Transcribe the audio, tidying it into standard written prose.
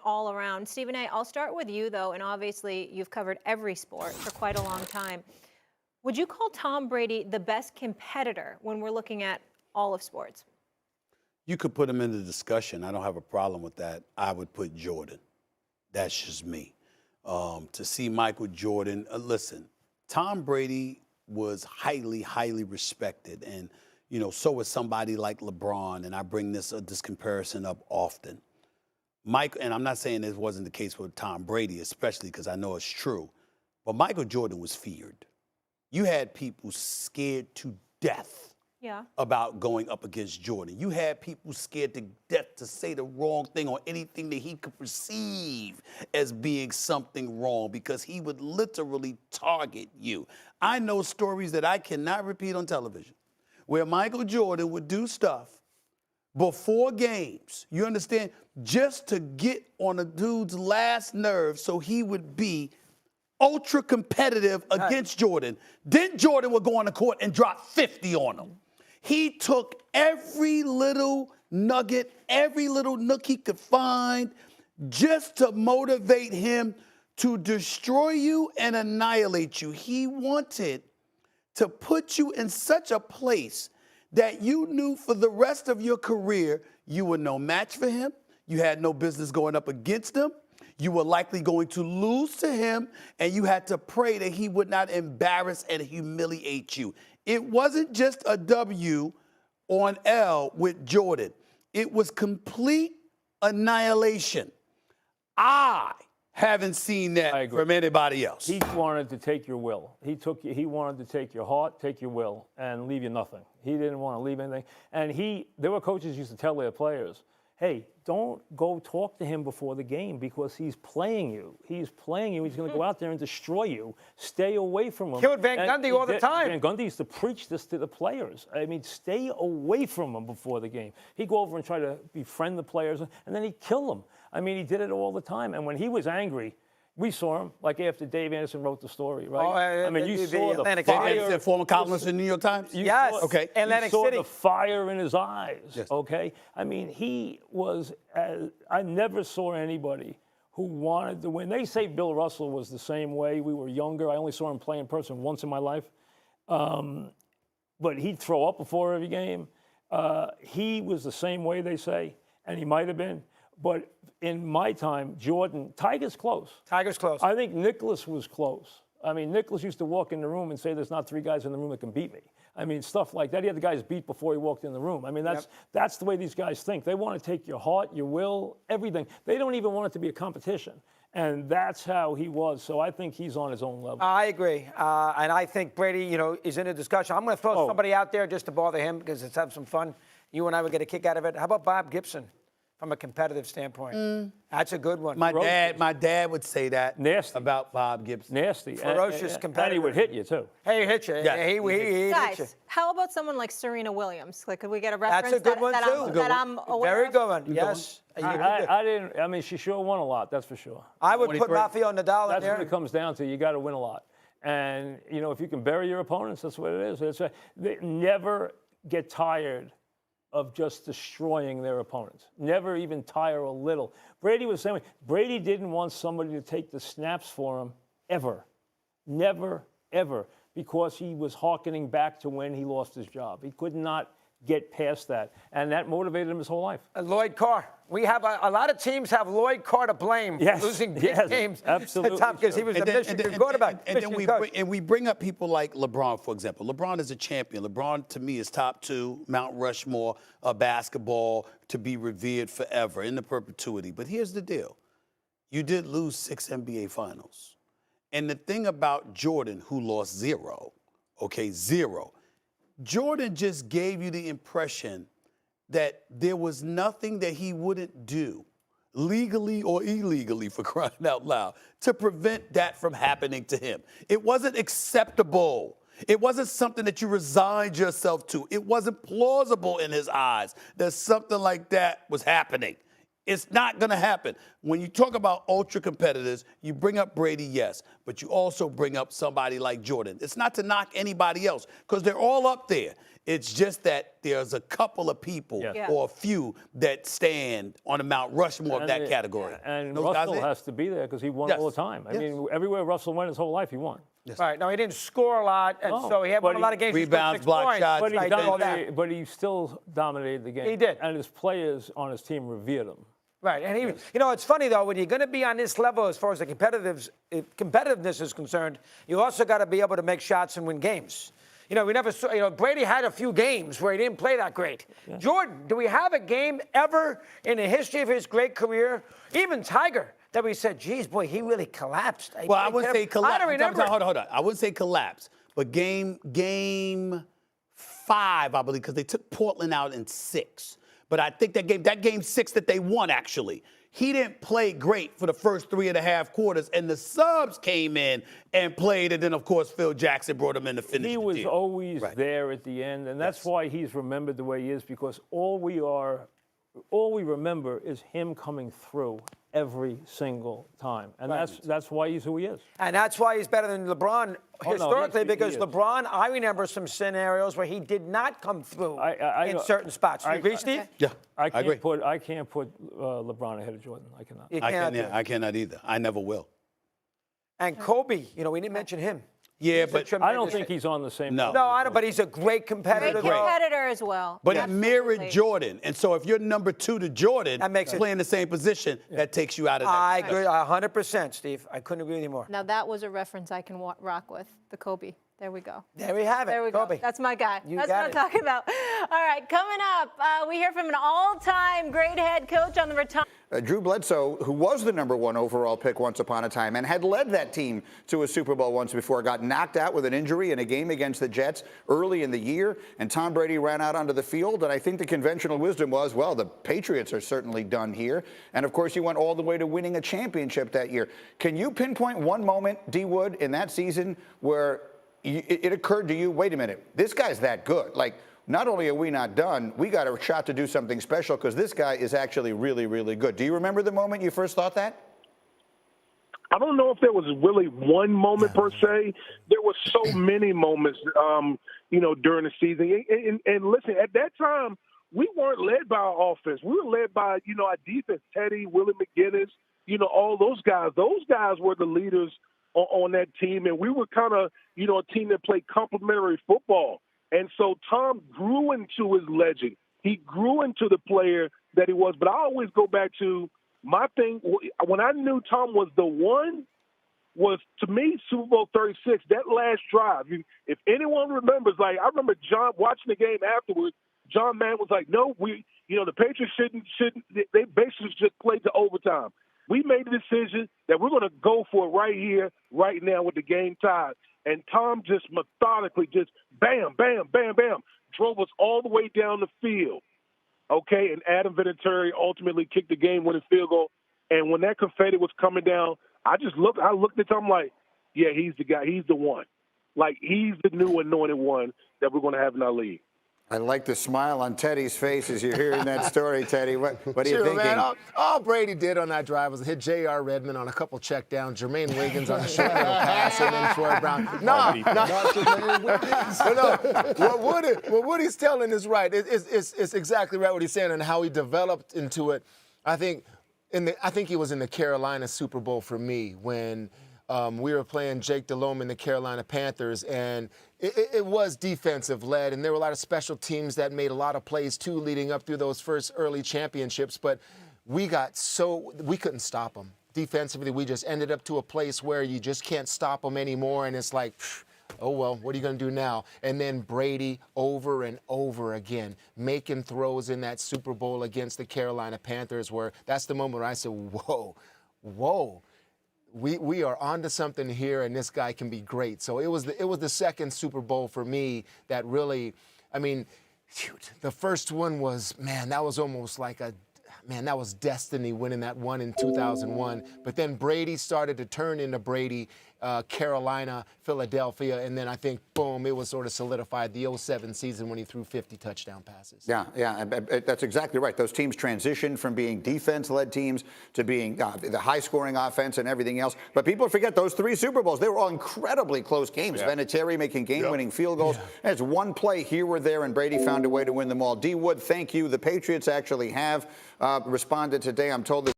all around. Stephen A., I'll start with you, though, and obviously you've covered every sport for quite a long time. Would you call Tom Brady the best competitor when we're looking at all of sports? You could put him in the discussion. I don't have a problem with that. I would put Jordan. That's just me. To see Michael Jordan, listen, Tom Brady was highly, highly respected. And, you know, so was somebody like LeBron. And I bring this comparison up often. Mike, and I'm not saying this wasn't the case with Tom Brady, especially because I know it's true. But Michael Jordan was feared. You had people scared to death about going up against Jordan. You had people scared to death to say the wrong thing or anything that he could perceive as being something wrong because he would literally target you. I know stories that I cannot repeat on television where Michael Jordan would do stuff before games, you understand, just to get on a dude's last nerve so he would be ultra competitive against Jordan. Then Jordan would go on the court and drop 50 on him. He took every little nugget, every little nook he could find just to motivate him to destroy you and annihilate you. He wanted to put you in such a place that you knew for the rest of your career you were no match for him. You had no business going up against him. You were likely going to lose to him, and you had to pray that he would not embarrass and humiliate you. It wasn't just a W on L with Jordan. It was complete annihilation. I haven't seen that from anybody else. He wanted to take your will. He wanted to take your heart, take your will, and leave you nothing. He didn't want to leave anything. And there were coaches used to tell their players, hey, don't go talk to him before the game because he's playing you. He's playing you. He's going to go out there and destroy you. Stay away from him. Killed Van Gundy all the time. Van Gundy used to preach this to the players. I mean, stay away from him before the game. He'd go over and try to befriend the players, and then he'd kill them. I mean, he did it all the time. And when he was angry, we saw him, like after Dave Anderson wrote the story, right? I mean, you saw the fire. The former columnist in the New York Times? Yes. Okay. Atlantic City. You City. saw the fire in his eyes, yes. Okay? I mean, he was, I never saw anybody who wanted to win. They say Bill Russell was the same way. We were younger. I only saw him play in person once in my life. But he'd throw up before every game. He was the same way, they say, and he might have been. But in my time, Jordan, Tiger's close. Tiger's close. I think Nicholas was close. I mean, Nicholas used to walk in the room and say, there's not 3 guys in the room that can beat me. I mean, stuff like that. He had the guys beat before he walked in the room. I mean, that's the way these guys think. They want to take your heart, your will, everything. They don't even want it to be a competition. And that's how he was. So I think he's on his own level. I agree. And I think Brady, you know, is in a discussion. I'm going to throw somebody out there just to bother him because let's have some fun. You and I would get a kick out of it. How about Bob Gibson? From a competitive standpoint. That's a good one. My dad would say that about Bob Gibson. Nasty. Ferocious competitor. And he would hit you, too. Hey, he hit you. Yeah. He Guys, hit you. how about someone like Serena Williams? Like, could we get a reference That's a good one, too. that I'm aware Very of? good one, yes. I mean, she sure won a lot, that's for sure. I would put Rafael Nadal in there. That's what it comes down to. You got to win a lot. And, you know, if you can bury your opponents, that's what it is. They never get tired of just destroying their opponents. Never even tire a little. Brady was the same way. Brady didn't want somebody to take the snaps for him ever. Never, ever. Because he was hearkening back to when he lost his job. He could not get past that. And that motivated him his whole life. Lloyd Carr. We have a lot of teams have Lloyd Carr to blame for losing big games. Absolutely. Because he was the Michigan quarterback. And we bring up people like LeBron, for example. LeBron is a champion. LeBron, to me, is top 2, Mount Rushmore of basketball, to be revered forever, in the perpetuity. But here's the deal. You did lose 6 NBA finals. And the thing about Jordan, who lost 0, okay, 0, Jordan just gave you the impression that there was nothing that he wouldn't do, legally or illegally, for crying out loud, to prevent that from happening to him. It wasn't acceptable. It wasn't something that you resigned yourself to. It wasn't plausible in his eyes that something like that was happening. It's not going to happen. When you talk about ultra competitors, you bring up Brady, yes, but you also bring up somebody like Jordan. It's not to knock anybody else because they're all up there. It's just that there's a couple of people Yes. Yeah. or a few that stand on the Mount Rushmore of that And- category. And Those guys Russell in. has to be there because he won Yes. all the time. I Yes. mean, everywhere Russell went his whole life, he won. Right. No, he didn't score a lot, and No, so he had but won a lot of games. He scored Rebounds, 6 block points. shots, But he, I did all that. but he still dominated the game. He did. And his players on his team revered him. Right, and you know, it's funny though, when you're going to be on this level as far as the competitiveness is concerned, you also got to be able to make shots and win games. You know, we never saw, you know, Brady had a few games where he didn't play that great. Yeah. Jordan, do we have a game ever in the history of his great career, even Tiger, that we said, geez, boy, he really collapsed? Well, I wouldn't say collapse. I don't remember. Hold on. I wouldn't say collapse, but game 5, I believe, because they took Portland out in 6. But I think that game 6 that they won, actually, he didn't play great for the first 3.5 quarters, and the subs came in and played, and then, of course, Phil Jackson brought him in to finish He the was deal. always there at the end, and that's why he's remembered the way he is, because all we remember is him coming through every single time. And that's why he's who he is. And that's why he's better than LeBron no, historically, he because is. LeBron, I remember some scenarios where he did not come through in certain spots. Do you agree, Steve? Yeah, I agree. can't put LeBron ahead of Jordan. I cannot. You cannot do it. I cannot either. I never will. And Kobe, you know, we didn't mention him. Yeah, He's a but I don't tremendous- think he's on the same No. level. No, I don't, but he's a great competitor. Great though. competitor as well. But it mirrored Absolutely. Jordan. And so if you're number 2 to Jordan, That makes it- playing the same position, that takes you out of that. I discussion. agree 100%, Steve. I couldn't agree with you more. Now that was a reference I can rock with, the Kobe. There we go. There we have it. There we Kobe. go. That's my guy. You That's got what I'm it. talking about. All right, coming up, we hear from an all-time great head coach on the retirement. Drew Bledsoe, who was the #1 overall pick once upon a time and had led that team to a Super Bowl once before, got knocked out with an injury in a game against the Jets early in the year, and Tom Brady ran out onto the field, and I think the conventional wisdom was, well, the Patriots are certainly done here, and of course he went all the way to winning a championship that year. Can you pinpoint one moment, D. Wood, in that season where it occurred to you, wait a minute, this guy's that good? Like, not only are we not done, we got a shot to do something special because this guy is actually really, really good. Do you remember the moment you first thought that? I don't know if there was really one moment per se. There were so many moments, during the season. And listen, at that time, we weren't led by our offense. We were led by, our defense, Teddy, Willie McGinnis, all those guys. Those guys were the leaders on that team, and we were kind of, a team that played complementary football. And so Tom grew into his legend. He grew into the player that he was. But I always go back to my thing. When I knew Tom was the one, was, to me, Super Bowl 36, that last drive. If anyone remembers, I remember John watching the game afterwards, John Mann was like, no, the Patriots shouldn't, they basically just played to overtime. We made the decision that we're going to go for it right here, right now with the game tied. And Tom just methodically just bam, bam, bam, bam, drove us all the way down the field. Okay, and Adam Vinatieri ultimately kicked the game-winning field goal. And when that confetti was coming down, I looked at Tom like, yeah, he's the guy. He's the one. Like, he's the new anointed one that we're going to have in our league. I like the smile on Teddy's face as you're hearing that story, Teddy. What are you thinking? Man, all Brady did on that drive was hit J.R. Redmond on a couple check downs, Jermaine Wiggins on the short little pass, and then Troy Brown. What Woody's telling is right. It's exactly right what he's saying and how he developed into it. I think he was in the Carolina Super Bowl for me when we were playing Jake Delhomme in the Carolina Panthers, and it was defensive-led, and there were a lot of special teams that made a lot of plays, too, leading up through those first early championships, but we couldn't stop them. Defensively, we just ended up to a place where you just can't stop them anymore, and it's like, oh, well, what are you going to do now? And then Brady over and over again, making throws in that Super Bowl against the Carolina Panthers, where that's the moment where I said, whoa. We are onto something here, and this guy can be great. So it was the second Super Bowl for me that really, the first one was, that was almost like that was destiny winning that one in 2001. But then Brady started to turn into Brady, Carolina, Philadelphia, and then I think, boom, it was sort of solidified the 07 season when he threw 50 touchdown passes. Yeah, that's exactly right. Those teams transitioned from being defense-led teams to being the high-scoring offense and everything else. But people forget those 3 Super Bowls. They were all incredibly close games. Vinatieri making game-winning field goals. It's one play here or there, and Brady found a way to win them all. D. Wood, thank you. The Patriots actually have responded today. I'm told that